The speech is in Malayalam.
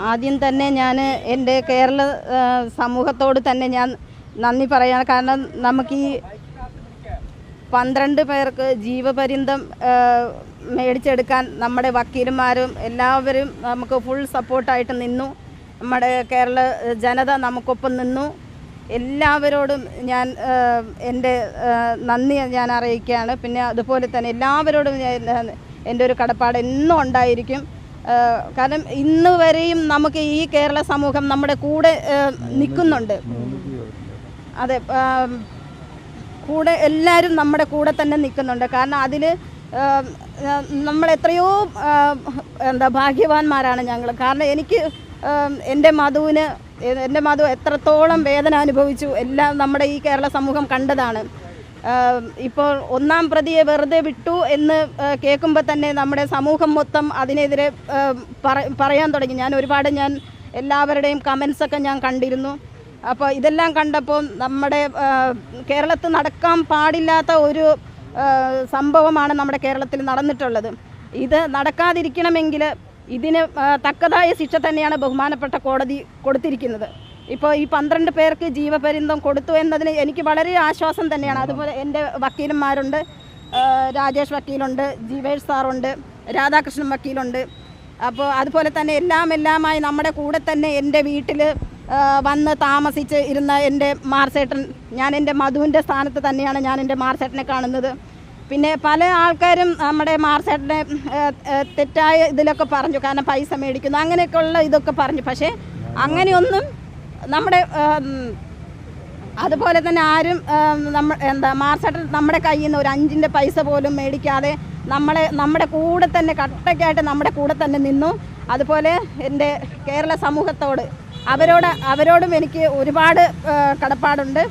ആദ്യം തന്നെ ഞാൻ എൻ്റെ കേരള സമൂഹത്തോട് തന്നെ ഞാൻ നന്ദി പറയാണ്. കാരണം നമുക്ക് ഈ 12 പേർക്ക് ജീവപര്യന്തം മേടിച്ചെടുക്കാൻ നമ്മുടെ വക്കീലന്മാരും എല്ലാവരും നമുക്ക് ഫുൾ സപ്പോർട്ടായിട്ട് നിന്നു. നമ്മുടെ കേരള ജനത നമുക്കൊപ്പം നിന്നു. എല്ലാവരോടും ഞാൻ എൻ്റെ നന്ദി ഞാൻ അറിയിക്കുകയാണ്. പിന്നെ അതുപോലെ തന്നെ എല്ലാവരോടും എൻ്റെ ഒരു കടപ്പാട് എന്നും ഉണ്ടായിരിക്കും. കാരണം ഇന്ന് വരെയും നമുക്ക് ഈ കേരള സമൂഹം നമ്മുടെ കൂടെ നിൽക്കുന്നുണ്ട്. അതെ, കൂടെ എല്ലാവരും നമ്മുടെ കൂടെ തന്നെ നിൽക്കുന്നുണ്ട്. കാരണം അതിൽ നമ്മൾ എത്രയോ ഭാഗ്യവാന്മാരാണ് ഞങ്ങൾ. കാരണം എനിക്ക് എൻ്റെ മധു എത്രത്തോളം വേദന അനുഭവിച്ചു എല്ലാം നമ്മുടെ ഈ കേരള സമൂഹം കണ്ടതാണ്. ഇപ്പോൾ 1-ാം പ്രതിയെ വെറുതെ വിട്ടു എന്ന് കേൾക്കുമ്പോൾ തന്നെ നമ്മുടെ സമൂഹം മൊത്തം അതിനെതിരെ പറയാൻ തുടങ്ങി. ഞാൻ എല്ലാവരുടെയും കമൻസൊക്കെ ഞാൻ കണ്ടിരുന്നു. അപ്പോൾ ഇതെല്ലാം കണ്ടപ്പോൾ നമ്മുടെ കേരളത്തിൽ നടക്കാൻ പാടില്ലാത്ത ഒരു സംഭവമാണ് നമ്മുടെ കേരളത്തിൽ നടന്നിട്ടുള്ളത്. ഇത് നടക്കാതിരിക്കണമെങ്കിൽ ഇതിന് തക്കതായ ശിക്ഷ തന്നെയാണ് ബഹുമാനപ്പെട്ട കോടതി കൊടുത്തിരിക്കുന്നത്. ഇപ്പോൾ ഈ 12 പേർക്ക് ജീവപര്യന്തം കൊടുത്തു എന്നതിന് എനിക്ക് വളരെ ആശ്വാസം തന്നെയാണ്. അതുപോലെ എൻ്റെ വക്കീലന്മാരുണ്ട്, രാജേഷ് വക്കീലുണ്ട്, ജീവേഷ് സാറുണ്ട്, രാധാകൃഷ്ണൻ വക്കീലുണ്ട്. അപ്പോൾ അതുപോലെ തന്നെ എല്ലാമായി നമ്മുടെ കൂടെ തന്നെ എൻ്റെ വീട്ടിൽ വന്ന് താമസിച്ച് ഇരുന്ന എൻ്റെ മാർസേട്ടൻ, ഞാൻ എൻ്റെ മധുവിൻ്റെ സ്ഥാനത്ത് തന്നെയാണ് ഞാൻ എൻ്റെ മാർസേട്ടനെ കാണുന്നത്. പിന്നെ പല ആൾക്കാരും നമ്മുടെ മാർസേട്ടനെ തെറ്റായ ഇതിലൊക്കെ പറഞ്ഞു, കാരണം പൈസ മേടിക്കുന്നു അങ്ങനെയൊക്കെയുള്ള ഇതൊക്കെ പറഞ്ഞു. പക്ഷേ അങ്ങനെയൊന്നും നമ്മുടെ അതുപോലെ തന്നെ ആരും മാർസേട്ടൻ നമ്മുടെ കയ്യിൽ നിന്ന് ഒരു 5-ൻ്റെ പൈസ പോലും മേടിക്കാതെ നമ്മുടെ കൂടെ തന്നെ കട്ടയ്ക്കായിട്ട് നമ്മുടെ കൂടെ തന്നെ നിന്നു. അതുപോലെ എൻ്റെ കേരള സമൂഹത്തോട് അവരോടും എനിക്ക് ഒരുപാട് കടപ്പാടുണ്ട്.